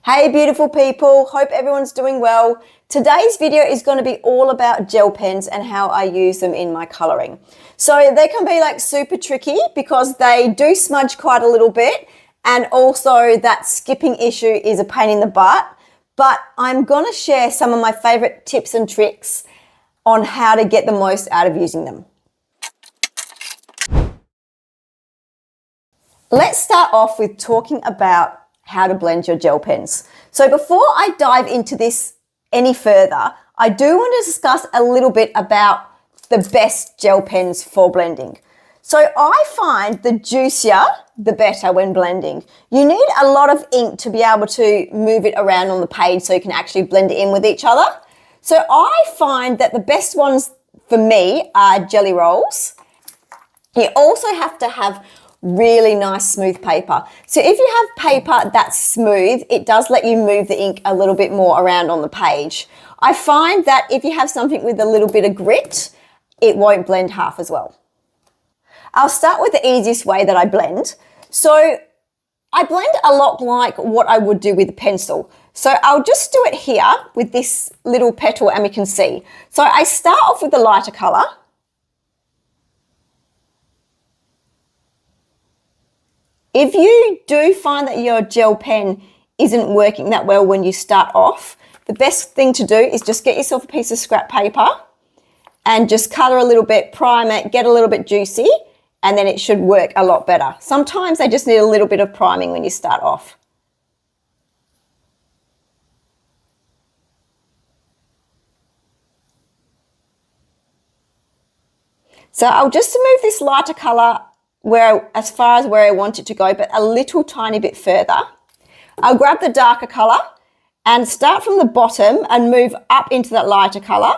Hey beautiful people, hope everyone's doing well. Today's video is going to be all about gel pens and how I use them in my colouring. So they can be like super tricky because they do smudge quite a little bit, and also that skipping issue is a pain in the butt. But I'm going to share some of my favourite tips and tricks on how to get the most out of using them. Let's start off with talking about how to blend your gel pens. So before I dive into this any further, I do want to discuss a little bit about the best gel pens for blending. So I find the juicier, the better when blending. You need a lot of ink to be able to move it around on the page so you can actually blend it in with each other. So I find that the best ones for me are jelly rolls. You also have to have really nice smooth paper. So if you have paper that's smooth, it does let you move the ink a little bit more around on the page. I find that if you have something with a little bit of grit, it won't blend half as well. I'll start with the easiest way that I blend. So I blend a lot like what I would do with a pencil. So I'll just do it here with this little petal and we can see. So I start off with the lighter colour. If you do find that your gel pen isn't working that well when you start off, the best thing to do is just get yourself a piece of scrap paper and just colour a little bit, prime it, get a little bit juicy, and then it should work a lot better. Sometimes they just need a little bit of priming when you start off. So I'll just move this lighter colour as far as where I want it to go, but a little tiny bit further. I'll grab the darker colour and start from the bottom and move up into that lighter colour.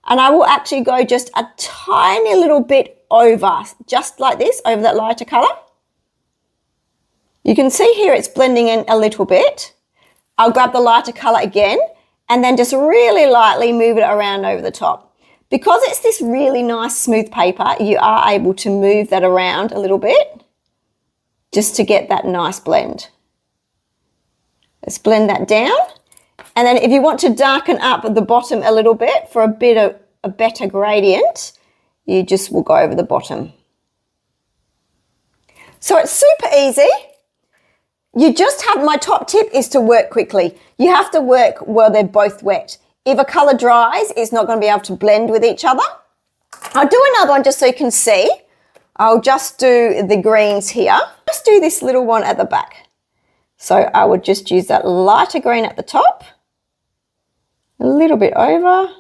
And I will actually go just a tiny little bit over, just like this, over that lighter colour. You can see here it's blending in a little bit. I'll grab the lighter colour again and then just really lightly move it around over the top. Because it's this really nice smooth paper, you are able to move that around a little bit just to get that nice blend. Let's blend that down. And then if you want to darken up at the bottom a little bit for a better gradient, you just will go over the bottom. So it's super easy. You just have, my top tip is to work quickly. You have to work while they're both wet. If a colour dries, it's not going to be able to blend with each other. I'll do another one just so you can see. I'll just do the greens here. Just do this little one at the back. So I would just use that lighter green at the top, a little bit over,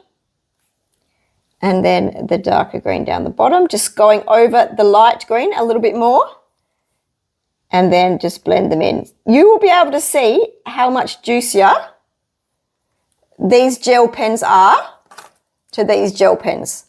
and then the darker green down the bottom, just going over the light green a little bit more, and then just blend them in. You will be able to see how much juicier these gel pens are to these gel pens.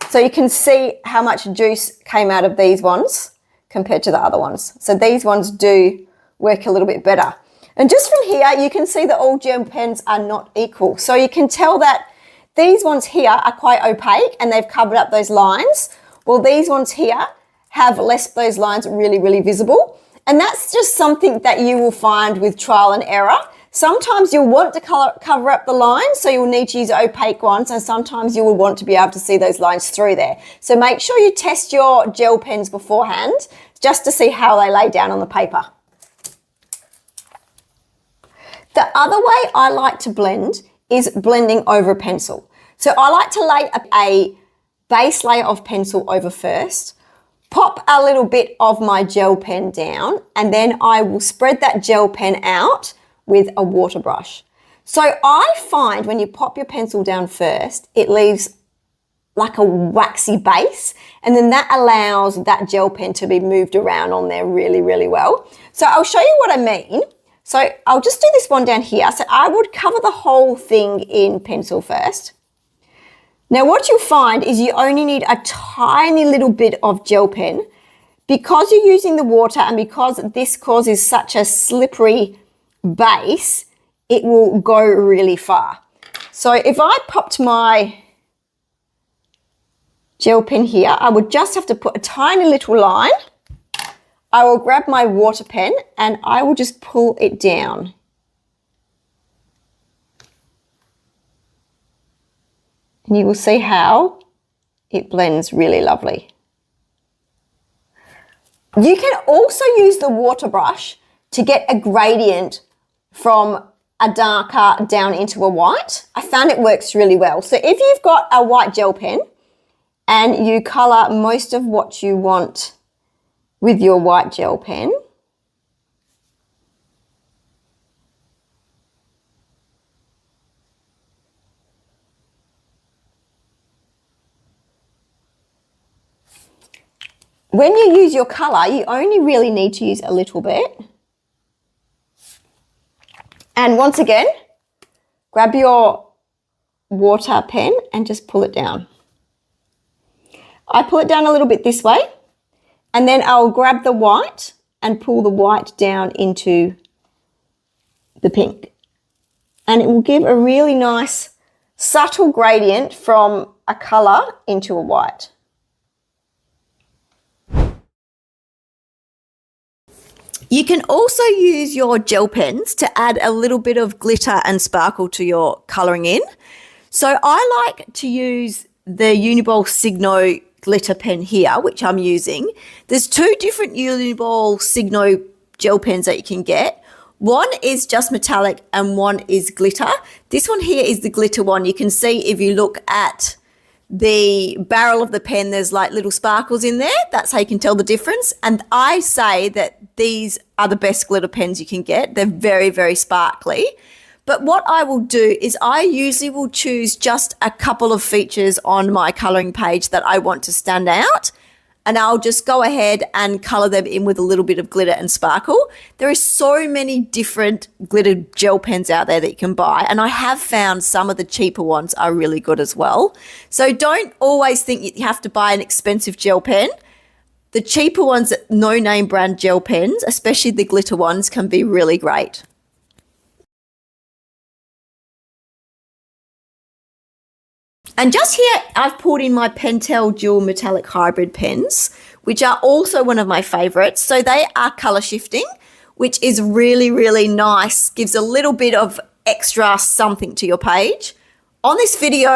So you can see how much juice came out of these ones compared to the other ones. So these ones do work a little bit better. And just from here, you can see that all gel pens are not equal. So you can tell that these ones here are quite opaque and they've covered up those lines. Well, these ones here have less of those lines really, really visible. And that's just something that you will find with trial and error. Sometimes you'll want to cover up the lines, so you'll need to use opaque ones, and sometimes you will want to be able to see those lines through there. So make sure you test your gel pens beforehand just to see how they lay down on the paper. The other way I like to blend is blending over a pencil. So I like to lay a base layer of pencil over first, pop a little bit of my gel pen down, and then I will spread that gel pen out with a water brush. So I find when you pop your pencil down first, it leaves like a waxy base, and then that allows that gel pen to be moved around on there really, really well. So I'll show you what I mean. So I'll just do this one down here. So I would cover the whole thing in pencil first. Now what you'll find is you only need a tiny little bit of gel pen. Because you're using the water and because this causes such a slippery base, it will go really far. So if I popped my gel pen here, I would just have to put a tiny little line. I will grab my water pen and I will just pull it down And you will see how it blends really lovely. You can also use the water brush to get a gradient from a darker down into a white. I found it works really well. So if you've got a white gel pen and you colour most of what you want with your white gel pen, when you use your colour, you only really need to use a little bit. And once again, grab your water pen and just pull it down. I pull it down a little bit this way, and then I'll grab the white and pull the white down into the pink. And it will give a really nice subtle gradient from a colour into a white. You can also use your gel pens to add a little bit of glitter and sparkle to your colouring in. So I like to use the Uniball Signo glitter pen here, which I'm using. There's two different Uniball Signo gel pens that you can get. One is just metallic and one is glitter. This one here is the glitter one. You can see if you look at the barrel of the pen, there's like little sparkles in there. That's how you can tell the difference. And I say that these are the best glitter pens you can get. They're very, very sparkly. But what I will do is I usually will choose just a couple of features on my colouring page that I want to stand out. And I'll just go ahead and colour them in with a little bit of glitter and sparkle. There are so many different glitter gel pens out there that you can buy, and I have found some of the cheaper ones are really good as well. So don't always think you have to buy an expensive gel pen. The cheaper ones, no-name brand gel pens, especially the glitter ones, can be really great. And just here, I've poured in my Pentel Dual Metallic Hybrid pens, which are also one of my favourites. So they are colour shifting, which is really, really nice. Gives a little bit of extra something to your page. On this video,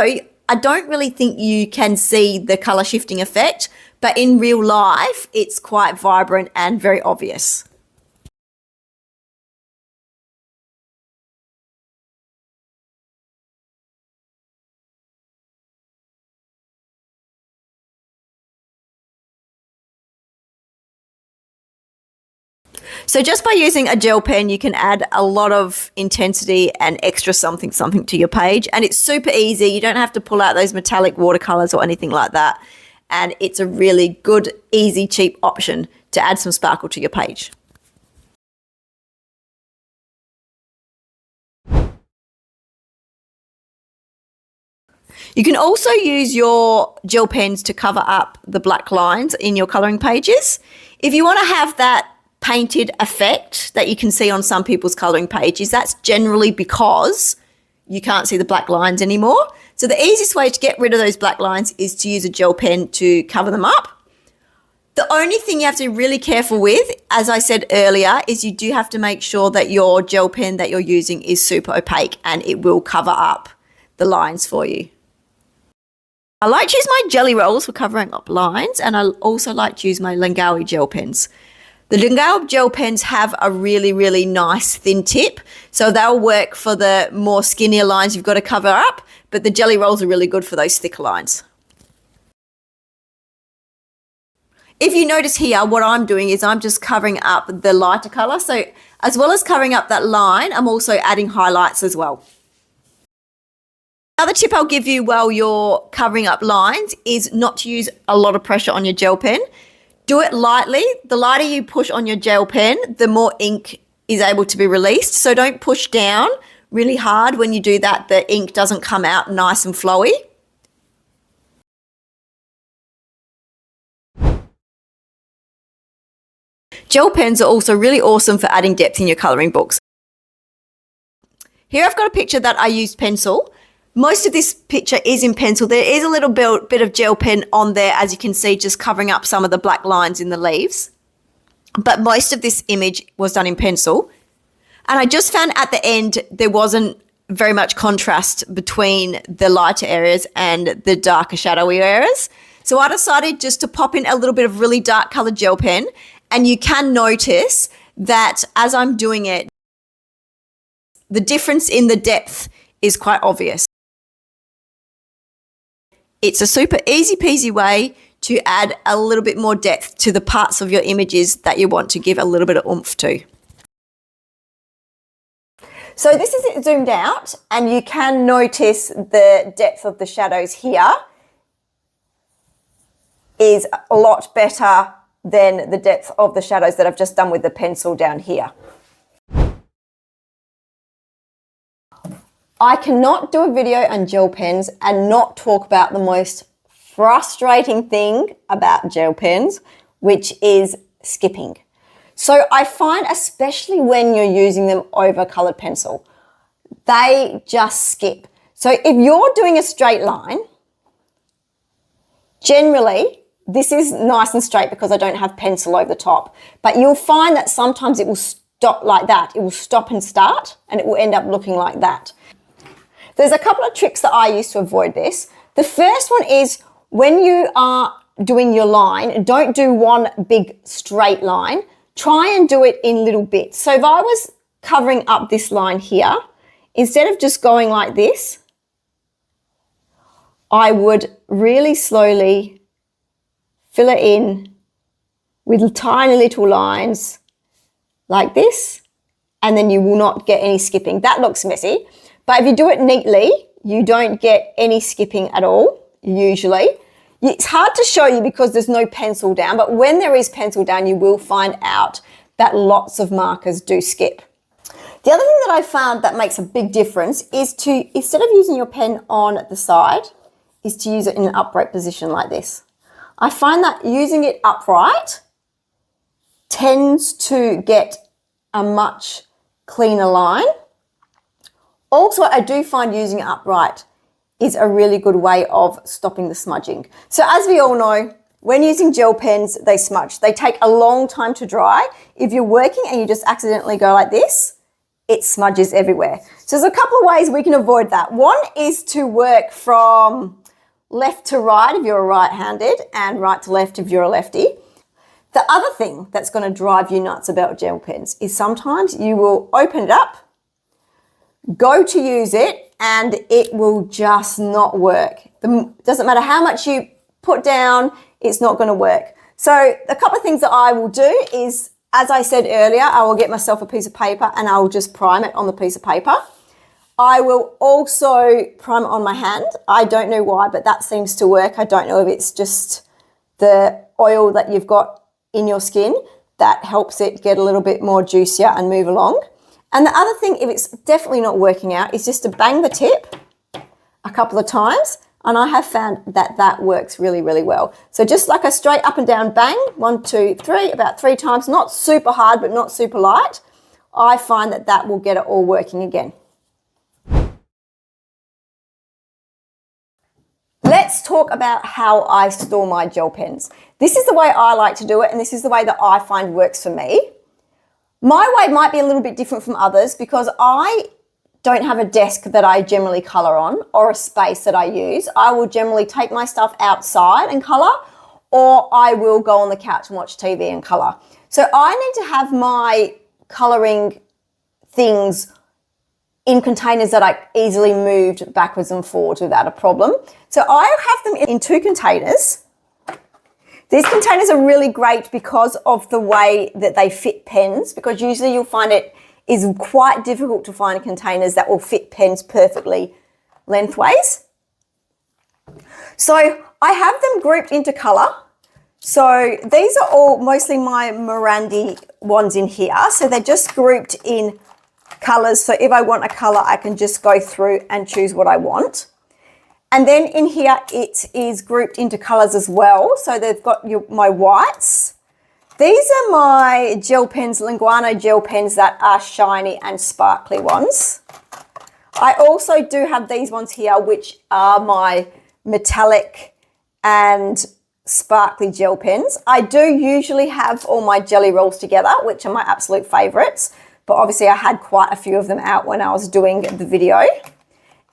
I don't really think you can see the colour shifting effect, but in real life, it's quite vibrant and very obvious. So just by using a gel pen, you can add a lot of intensity and extra something to your page. And it's super easy. You don't have to pull out those metallic watercolors or anything like that. And it's a really good, easy, cheap option to add some sparkle to your page. You can also use your gel pens to cover up the black lines in your colouring pages. If you want to have that painted effect that you can see on some people's colouring pages, that's generally because you can't see the black lines anymore. So the easiest way to get rid of those black lines is to use a gel pen to cover them up. The only thing you have to be really careful with, as I said earlier, is you do have to make sure that your gel pen that you're using is super opaque and it will cover up the lines for you. I like to use my jelly rolls for covering up lines, and I also like to use my Langawi gel pens. The Langawi gel pens have a really, really nice thin tip, so they'll work for the more skinnier lines you've got to cover up, but the jelly rolls are really good for those thicker lines. If you notice here, what I'm doing is I'm just covering up the lighter colour. So as well as covering up that line, I'm also adding highlights as well. Another tip I'll give you while you're covering up lines is not to use a lot of pressure on your gel pen. Do it lightly. The lighter you push on your gel pen, the more ink is able to be released. So don't push down really hard. When you do that, the ink doesn't come out nice and flowy. Gel pens are also really awesome for adding depth in your colouring books. Here I've got a picture that I used pencil. Most of this picture is in pencil. There is a little bit of gel pen on there, as you can see, just covering up some of the black lines in the leaves. But most of this image was done in pencil. And I just found at the end there wasn't very much contrast between the lighter areas and the darker shadowy areas. So I decided just to pop in a little bit of really dark colored gel pen, and you can notice that as I'm doing it, the difference in the depth is quite obvious. It's a super easy peasy way to add a little bit more depth to the parts of your images that you want to give a little bit of oomph to. So this is it zoomed out, and you can notice the depth of the shadows here is a lot better than the depth of the shadows that I've just done with the pencil down here. I cannot do a video on gel pens and not talk about the most frustrating thing about gel pens, which is skipping. So I find, especially when you're using them over colored pencil, they just skip. So if you're doing a straight line, generally, this is nice and straight because I don't have pencil over the top, but you'll find that sometimes it will stop like that. It will stop and start, and it will end up looking like that. There's a couple of tricks that I use to avoid this. The first one is when you are doing your line, don't do one big straight line. Try and do it in little bits. So if I was covering up this line here, instead of just going like this, I would really slowly fill it in with tiny little lines like this, and then you will not get any skipping. That looks messy, but if you do it neatly, you don't get any skipping at all, usually. It's hard to show you because there's no pencil down, but when there is pencil down, you will find out that lots of markers do skip. The other thing that I found that makes a big difference is to, instead of using your pen on the side, is to use it in an upright position like this. I find that using it upright tends to get a much cleaner line. Also, I do find using it upright is a really good way of stopping the smudging. So as we all know, when using gel pens, they smudge. They take a long time to dry. If you're working and you just accidentally go like this, it smudges everywhere. So there's a couple of ways we can avoid that. One is to work from left to right if you're right-handed and right to left if you're a lefty. The other thing that's going to drive you nuts about gel pens is sometimes you will open it up, go to use it, and it will just not work. Doesn't matter how much you put down, it's not going to work. So a couple of things that I will do is, as I said earlier, I will get myself a piece of paper and I will just prime it on the piece of paper. I will also prime it on my hand. I don't know why, but that seems to work. I don't know if it's just the oil that you've got in your skin that helps it get a little bit more juicier and move along. And the other thing, if it's definitely not working out, is just to bang the tip a couple of times. And I have found that that works really, really well. So just like a straight up and down bang, 1, 2, 3, about 3 times, not super hard, but not super light. I find that that will get it all working again. Let's talk about how I store my gel pens. This is the way I like to do it, and this is the way that I find works for me. My way might be a little bit different from others because I don't have a desk that I generally colour on or a space that I use. I will generally take my stuff outside and colour, or I will go on the couch and watch TV and colour. So I need to have my colouring things in containers that I easily moved backwards and forwards without a problem. So I have them in 2 containers. These containers are really great because of the way that they fit pens, because usually you'll find it is quite difficult to find containers that will fit pens perfectly lengthways. So I have them grouped into colour. So these are all mostly my Mirandi ones in here. So they're just grouped in colours. So if I want a colour, I can just go through and choose what I want. And then in here, it is grouped into colours as well. So they've got my whites. These are my gel pens, Linguano gel pens that are shiny and sparkly ones. I also do have these ones here, which are my metallic and sparkly gel pens. I do usually have all my jelly rolls together, which are my absolute favourites. but obviously I had quite a few of them out when I was doing the video.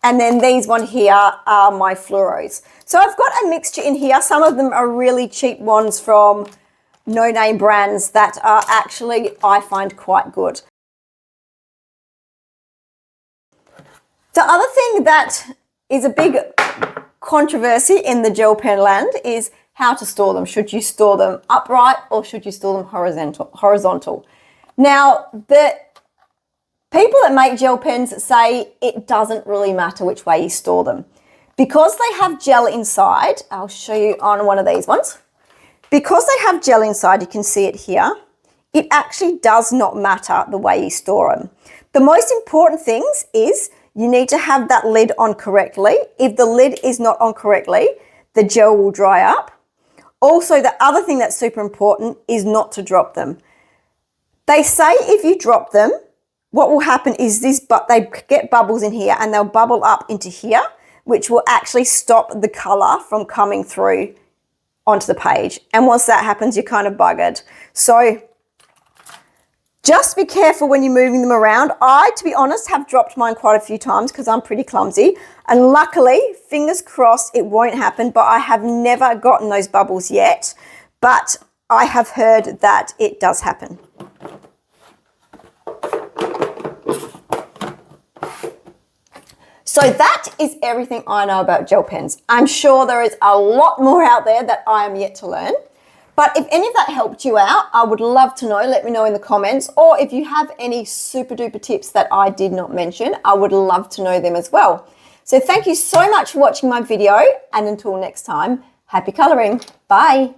And then these one here are my fluoros. So I've got a mixture in here. Some of them are really cheap ones from no-name brands that are actually, I find, quite good. The other thing that is a big controversy in the gel pen land is how to store them. Should you store them upright or should you store them horizontal? Now, the people that make gel pens say it doesn't really matter which way you store them. Because they have gel inside, I'll show you on one of these ones. Because they have gel inside, you can see it here, it actually does not matter the way you store them. The most important things is you need to have that lid on correctly. If the lid is not on correctly, the gel will dry up. Also, the other thing that's super important is not to drop them. They say if you drop them, what will happen is they get bubbles in here and they'll bubble up into here, which will actually stop the color from coming through onto the page. And once that happens, you're kind of buggered. So just be careful when you're moving them around. I, to be honest, have dropped mine quite a few times because I'm pretty clumsy. And luckily, fingers crossed, it won't happen, but I have never gotten those bubbles yet. But I have heard that it does happen. So that is everything I know about gel pens. I'm sure there is a lot more out there that I am yet to learn. But if any of that helped you out, I would love to know. Let me know in the comments. Or if you have any super duper tips that I did not mention, I would love to know them as well. So thank you so much for watching my video. And until next time, happy colouring. Bye.